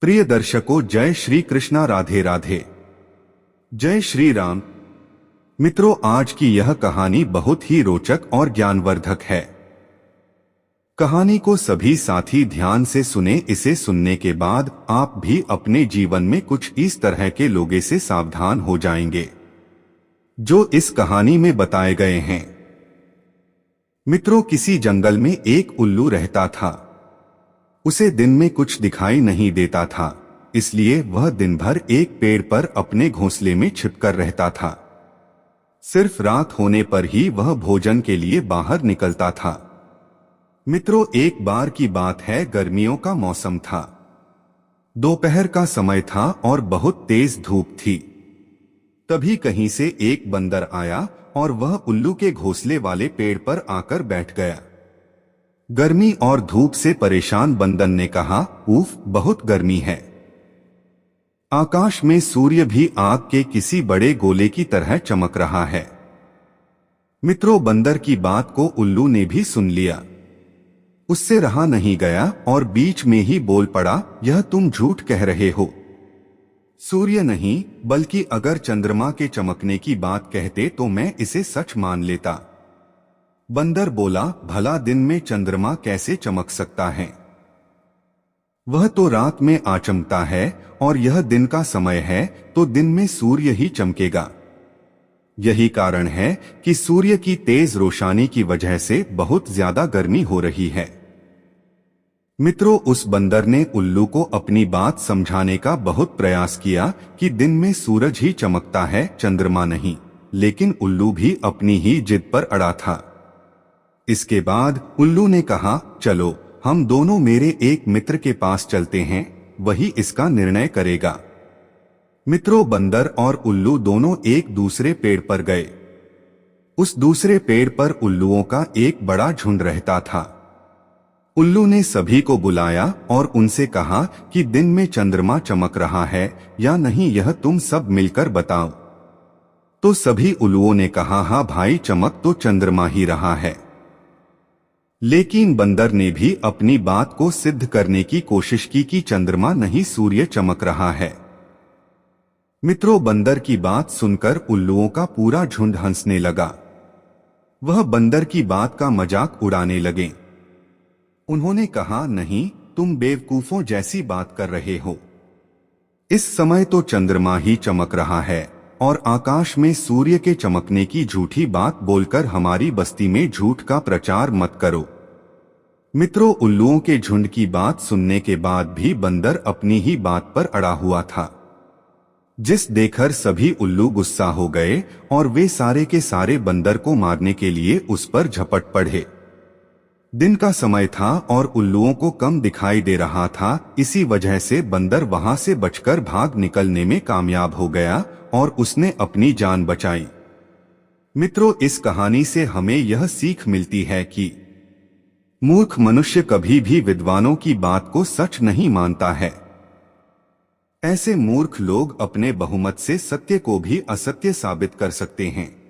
प्रिय दर्शकों, जय श्री कृष्णा, राधे राधे, जय श्री राम। मित्रों, आज की यह कहानी बहुत ही रोचक और ज्ञानवर्धक है। कहानी को सभी साथी ध्यान से सुने। इसे सुनने के बाद आप भी अपने जीवन में कुछ इस तरह के लोगों से सावधान हो जाएंगे जो इस कहानी में बताए गए हैं। मित्रों, किसी जंगल में एक उल्लू रहता था। उसे दिन में कुछ दिखाई नहीं देता था, इसलिए वह दिन भर एक पेड़ पर अपने घोंसले में छिपकर रहता था। सिर्फ रात होने पर ही वह भोजन के लिए बाहर निकलता था। मित्रों, एक बार की बात है, गर्मियों का मौसम था। दोपहर का समय था और बहुत तेज धूप थी। तभी कहीं से एक बंदर आया और वह उल्लू के घोंसले वाले पेड़ पर आकर बैठ गया। गर्मी और धूप से परेशान बंदर ने कहा, उफ, बहुत गर्मी है। आकाश में सूर्य भी आग के किसी बड़े गोले की तरह चमक रहा है। मित्रों, बंदर की बात को उल्लू ने भी सुन लिया। उससे रहा नहीं गया और बीच में ही बोल पड़ा, यह तुम झूठ कह रहे हो। सूर्य नहीं, बल्कि अगर चंद्रमा के चमकने की बात कहते तो मैं इसे सच मान लेता। बंदर बोला, भला दिन में चंद्रमा कैसे चमक सकता है? वह तो रात में आचमता है और यह दिन का समय है, तो दिन में सूर्य ही चमकेगा। यही कारण है कि सूर्य की तेज रोशनी की वजह से बहुत ज्यादा गर्मी हो रही है। मित्रों, उस बंदर ने उल्लू को अपनी बात समझाने का बहुत प्रयास किया कि दिन में सूरज ही चमकता है, चंद्रमा नहीं, लेकिन उल्लू भी अपनी ही जिद पर अड़ा था। इसके बाद उल्लू ने कहा, चलो हम दोनों मेरे एक मित्र के पास चलते हैं, वही इसका निर्णय करेगा। मित्रों, बंदर और उल्लू दोनों एक दूसरे पेड़ पर गए। उस दूसरे पेड़ पर उल्लुओं का एक बड़ा झुंड रहता था। उल्लू ने सभी को बुलाया और उनसे कहा कि दिन में चंद्रमा चमक रहा है या नहीं, यह तुम सब मिलकर बताओ। तो सभी उल्लुओं ने कहा, हाँ भाई, चमक तो चंद्रमा ही रहा है। लेकिन बंदर ने भी अपनी बात को सिद्ध करने की कोशिश की कि चंद्रमा नहीं, सूर्य चमक रहा है। मित्रों, बंदर की बात सुनकर उल्लुओं का पूरा झुंड हंसने लगा। वह बंदर की बात का मजाक उड़ाने लगे। उन्होंने कहा, नहीं, तुम बेवकूफों जैसी बात कर रहे हो। इस समय तो चंद्रमा ही चमक रहा है और आकाश में सूर्य के चमकने की झूठी बात बोलकर हमारी बस्ती में झूठ का प्रचार मत करो। मित्रों, उल्लुओं के झुंड की बात सुनने के बाद भी बंदर अपनी ही बात पर अड़ा हुआ था, जिस देखकर सभी उल्लू गुस्सा हो गए और वे सारे के सारे बंदर को मारने के लिए उस पर झपट पड़े। दिन का समय था और उल्लुओं को कम दिखाई दे रहा था, इसी वजह से बंदर वहां से बचकर भाग निकलने में कामयाब हो गया और उसने अपनी जान बचाई। मित्रों, इस कहानी से हमें यह सीख मिलती है कि मूर्ख मनुष्य कभी भी विद्वानों की बात को सच नहीं मानता है। ऐसे मूर्ख लोग अपने बहुमत से सत्य को भी असत्य साबित कर सकते हैं।